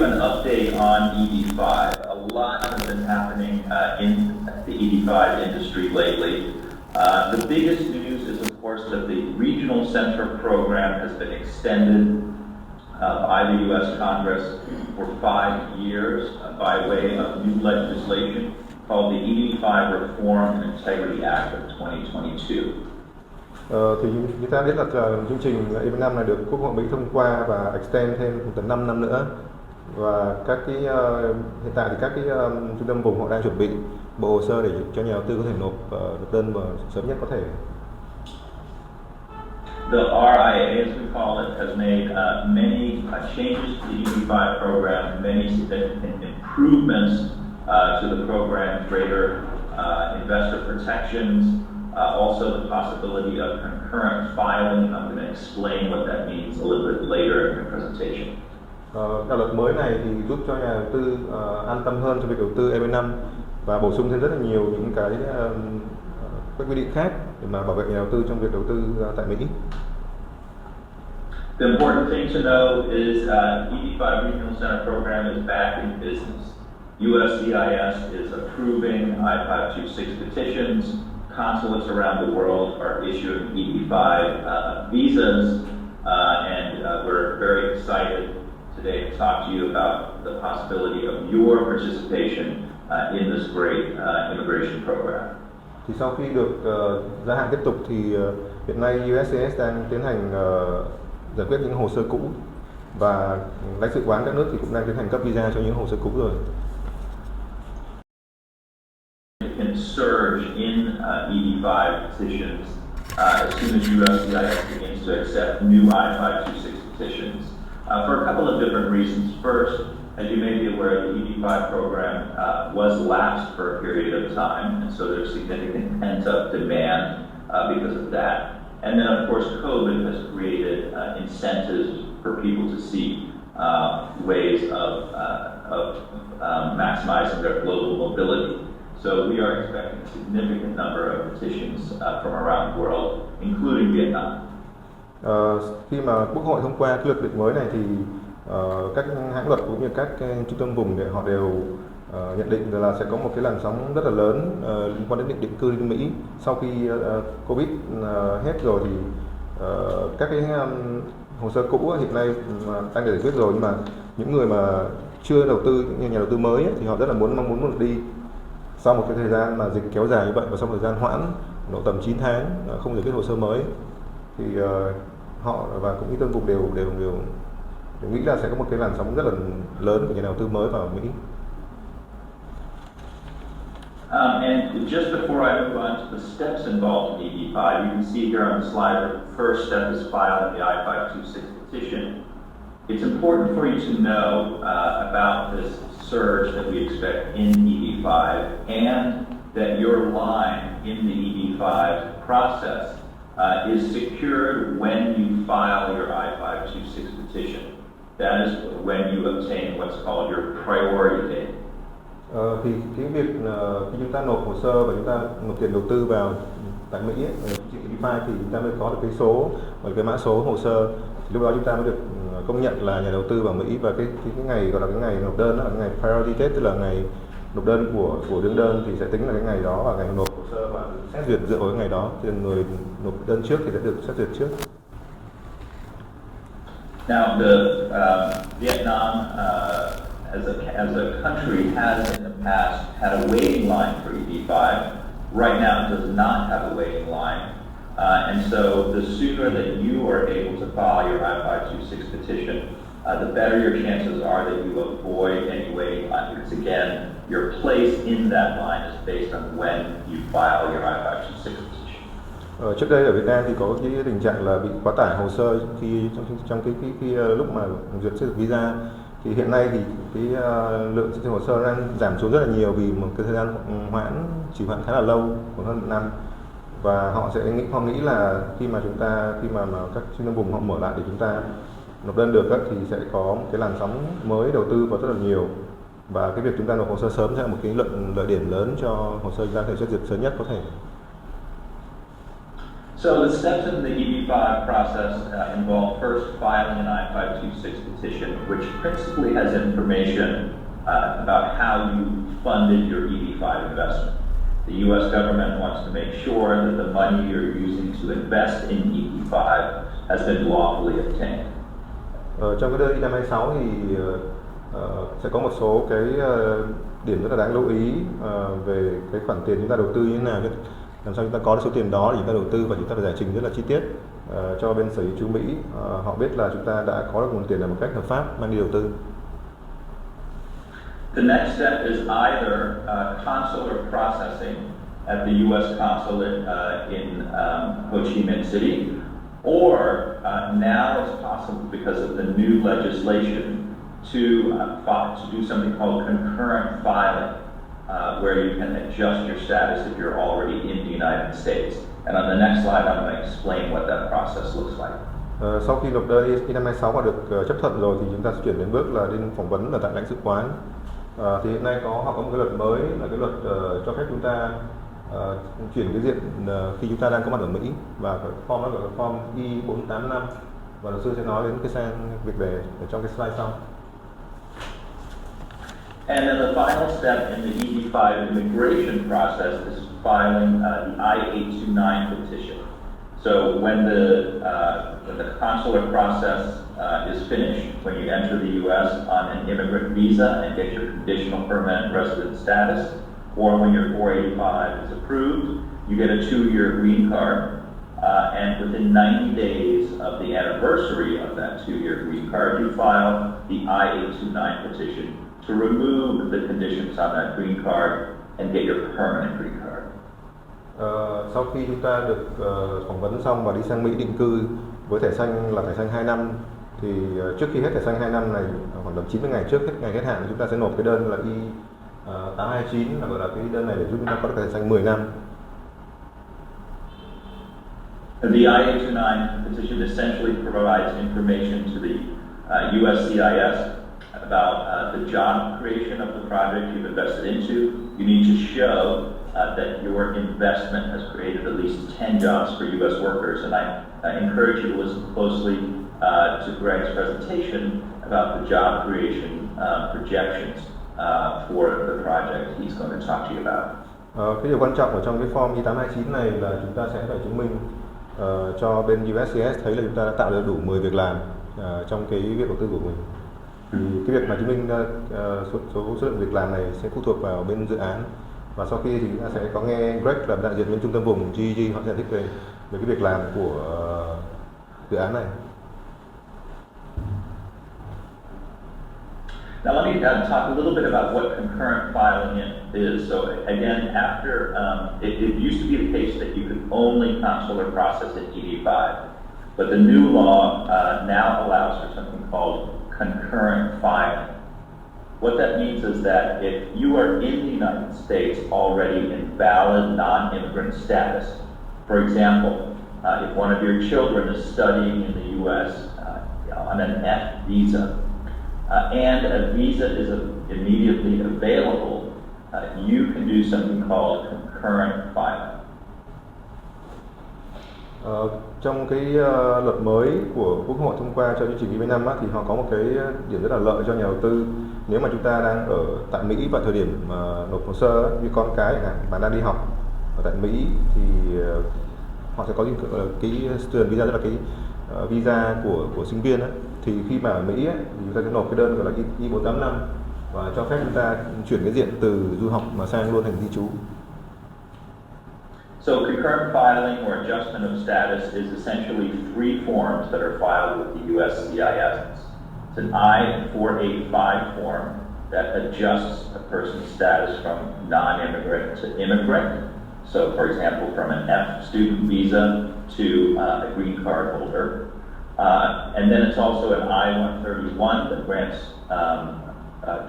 you an update on EB-5. A lot has been happening in the EB-5 industry lately. The biggest news is, of course, that the Regional Center program has been extended by the U.S. Congress for 5 years by way of new legislation called the EB-5 Reform and Integrity Act of 2022. Thì như ta biết là chương trình EB-5 này được Quốc hội Mỹ thông qua và extend thêm tận 5 năm nữa. Và các cái hiện tại thì các cái trung tâm vùng họ đang chuẩn bị bộ hồ sơ để cho nhà đầu tư có thể nộp đơn vào sớm nhất có thể. The RIA, as we call it, has made many changes to the EB-5 program, many significant improvements to the program, greater investor protections, also the possibility of concurrent filing. I'm going to explain what that means a little bit later in the presentation. Đạo luật mới này thì giúp cho nhà đầu tư an tâm hơn trong việc đầu tư EB-5 và bổ sung thêm rất là nhiều những cái các quy định khác để mà bảo vệ nhà đầu tư trong việc đầu tư tại Mỹ. The important thing to know is EB-5 Regional Center program is back in business. USCIS is approving I-526 petitions. Consulates around the world are issuing EB-5 visas, and we're very excited today to talk to you about the possibility of your participation in this great immigration program. Thì sau khi được gia hạn tiếp tục thì hiện nay USCIS đang tiến hành giải quyết những hồ sơ cũ và lãnh sự quán các nước thì cũng đang tiến hành cấp visa cho những hồ sơ cũ rồi. Can surge in EB-5 petitions as soon as USCIS begins to accept new I-526 petitions for a couple of different reasons. First, as you may be aware, the EB-5 program was lapsed for a period of time, and so there's significant pent-up demand because of that. And then, of course, COVID has created incentives for people to seek ways of maximizing their global mobility. So we are expecting a significant number of petitions from around the world, including Vietnam. Khi mà Quốc hội thông qua cái luật định mới này thì các hãng luật cũng như các trung tâm vùng để họ đều nhận định là sẽ có một cái làn sóng rất là lớn liên quan đến định cư đến Mỹ. Sau khi Covid hết rồi thì các cái hồ sơ cũ hiện nay đang được giải quyết rồi, nhưng mà những người mà chưa đầu tư, những nhà đầu tư mới thì họ rất là mong muốn được đi. Sau một cái thời gian mà dịch kéo dài như vậy và sau một thời gian hoãn độ tầm 9 tháng không giải quyết hồ sơ mới thì họ và cũng như tân cục đều nghĩ là sẽ có một cái làn sóng rất là lớn của nhà đầu tư mới vào Mỹ. And just before I move on to the steps involved in EB-5, you can see here on the slide that the first step is filing the I-526 petition. It's important for you to know about this surge that we expect in EB-5 and that your line in the EB-5 process is secured when you file your I-526 petition. That is when you obtain what's called your priority date. Thì cái việc khi chúng ta nộp hồ sơ và chúng ta nộp tiền đầu tư vào tại Mỹ EB-5 thì chúng ta mới có được cái số và cái mã số hồ sơ, thì lúc đó chúng ta mới được công nhận là nhà đầu tư vào Mỹ. Và cái ngày gọi là cái ngày nộp đơn đó là cái ngày priority date, tức là ngày nộp đơn của đương đơn thì sẽ tính là cái ngày đó và ngày nộp hồ sơ và xét duyệt dựa vào cái ngày đó, thì người nộp đơn trước thì sẽ được xét duyệt trước. Now, Vietnam as a country has in the past had a waiting line for EB-5. Right now, it does not have a waiting line. And so the sooner that you are able to file your I-526 petition, the better your chances are that you avoid any waiting line. Because again, your place in that line is based on when you file your I-526 petition. Trước đây ở Việt Nam thì có cái tình trạng là bị quá tải hồ sơ trong cái lúc mà duyệt xét duyệt visa. Thì hiện nay thì cái lượng hồ sơ đang giảm xuống rất là nhiều vì một cái thời gian chỉ hoãn khá là lâu, khoảng hơn 1 năm. Và họ nghĩ là khi mà các trung tâm vùng họ mở lại để chúng ta nộp đơn được thì sẽ có một cái làn sóng mới đầu tư vào rất là nhiều, và cái việc chúng ta nộp hồ sơ sớm sẽ là một cái lợi điểm lớn cho hồ sơ chúng ta thể xét duyệt sớm nhất có thể. So the steps in the EB-5 process involve first filing an I-526 petition, which principally has information about how you funded your EB-5 investment. The U.S. government wants to make sure that the money you're using to invest in EB-5 has been lawfully obtained. Trong cái đơn năm 26 thì sẽ có một số cái điểm rất là đáng lưu ý về cái khoản tiền chúng ta đầu tư như thế nào, làm sao chúng ta có được số tiền đó để chúng ta đầu tư, và chúng ta phải giải trình rất là chi tiết cho bên sở di trú Mỹ họ biết là chúng ta đã có được nguồn tiền là một cách hợp pháp mang đi đầu tư. The next step is either consular processing at the U.S. consulate in Ho Chi Minh City, or now it's possible because of the new legislation to do something called concurrent filing, where you can adjust your status if you're already in the United States. And on the next slide, I'm going to explain what that process looks like. Sau khi nộp đơn I-526 và được chấp thuận rồi thì chúng ta sẽ chuyển đến bước là đi phỏng vấn ở tại lãnh sự quán. Thì hiện nay họ có một cái luật mới là cái luật cho phép chúng ta chuyển cái diện khi chúng ta đang có mặt ở Mỹ, và cái form đó gọi là form I-485, và luật sư sẽ nói đến cái sang việc này ở trong cái slide sau. And then the final step in the EB-5 immigration process is filing the I-829 petition. So when the consular process is finished, when you enter the U.S. on an immigrant visa and get your conditional permanent resident status, or when your 485 is approved, you get a 2-year green card, and within 90 days of the anniversary of that 2-year green card, you file the I-829 petition to remove the conditions on that green card and get your permanent green card. Sau khi chúng ta được phỏng vấn xong và đi sang Mỹ định cư với thẻ xanh là thẻ xanh 2 năm, thì trước khi hết thẻ xanh 2 năm này, khoảng tầm 90 ngày trước ngày hết hạn, chúng ta sẽ nộp cái đơn là I-829, là gọi là cái đơn này để giúp chúng ta có được thẻ xanh 10 năm. The I-829 petition essentially provides information to the USCIS about the job creation of the project you've invested into. You need to show that your investment has created at least 10 jobs for U.S. workers. And I encourage you to listen closely to Greg's presentation about the job creation projections for the project he's going to talk to you about. Cái điều quan trọng ở trong cái form I-829 này là chúng ta sẽ phải chứng minh cho bên USCIS thấy là chúng ta đã tạo được đủ 10 việc làm trong cái việc đầu tư của mình. Thì cái việc mà chứng minh số lượng việc làm này sẽ phụ thuộc vào bên dự án, và sau khi thì chúng ta sẽ có nghe Greg làm đại diện bên trung tâm vùng GEG, họ sẽ giải thích về cái việc làm của dự án này. Now let me talk a little bit about what concurrent filing is. So again, after it used to be the case that you could only consular process at EB-5, but the new law now allows for something called concurrent filing. What that means is that if you are in the United States already in valid non-immigrant status, for example, if one of your children is studying in the U.S. On an F visa, and a visa is immediately available, you can do something called concurrent filing. Trong cái luật mới của Quốc hội thông qua cho chương trình EB-5 thì họ có một cái điểm rất là lợi cho nhà đầu tư. Nếu mà chúng ta đang ở tại Mỹ vào thời điểm nộp hồ sơ như con cái mà đang đi học ở tại Mỹ, thì họ sẽ có cái student visa, tức là cái visa của sinh viên ấy. Thì khi mà ở Mỹ ấy, thì chúng ta sẽ nộp cái đơn gọi là I-485 và cho phép chúng ta chuyển cái diện từ du học mà sang luôn thành di trú. So concurrent filing or adjustment of status is essentially 3 forms that are filed with the USCIS. It's an I-485 form that adjusts a person's status from non-immigrant to immigrant. So for example, from an F student visa to a green card holder. And then it's also an I-131 that grants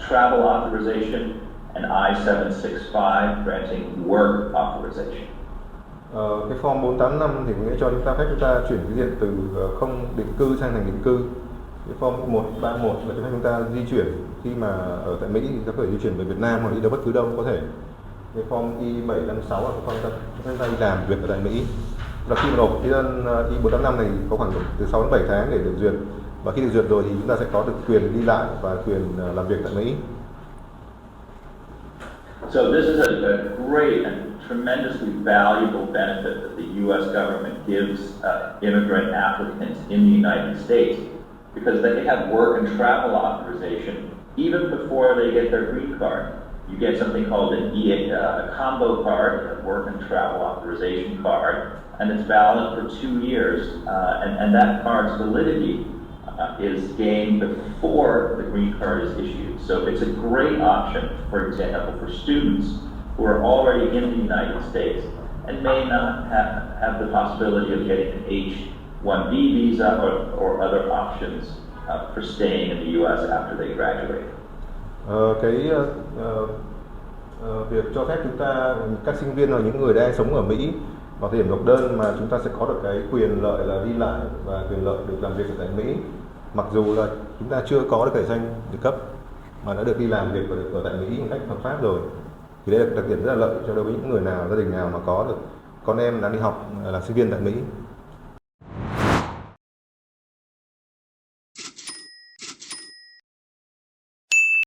travel authorization, and I-765 granting work authorization. Cái form 485 thì nghĩa cho chúng ta phép chúng ta chuyển cái diện từ không định cư sang thành định cư. Cái form 131 là cho phép chúng ta di chuyển khi mà ở tại Mỹ thì ta có thể di chuyển về Việt Nam hoặc đi đâu bất cứ đâu có thể. Cái form I-756 là cái form cho phép chúng ta đi làm việc ở tại Mỹ. Là khi mà nộp cái đơn I-485 này có khoảng từ 6 đến 7 tháng để được duyệt, và khi được duyệt rồi thì chúng ta sẽ có được quyền đi lại và quyền làm việc tại Mỹ. So this is a great and tremendously valuable benefit that the U.S. government gives immigrant applicants in the United States, because they have work and travel authorization even before they get their green card. You get something called a combo card, a work and travel authorization card, and it's valid for 2 years, and that card's validity is gained before the green card is issued. So it's a great option, for example, for students who are already in the United States and may not have the possibility of getting an H-1B visa or other options for staying in the U.S. after they graduate. Việc cho phép chúng ta, các sinh viên hoặc những người đang sống ở Mỹ vào thời điểm nộp đơn mà chúng ta sẽ có được cái quyền lợi là đi lại và quyền lợi được làm việc ở tại Mỹ, mặc dù là chúng ta chưa có được thẻ xanh được cấp mà đã được đi làm việc và được ở tại Mỹ một cách hợp pháp rồi, thì đây là đặc điểm rất là lợi cho đối với những người nào, gia đình nào mà có được con em đang đi học là sinh viên tại Mỹ.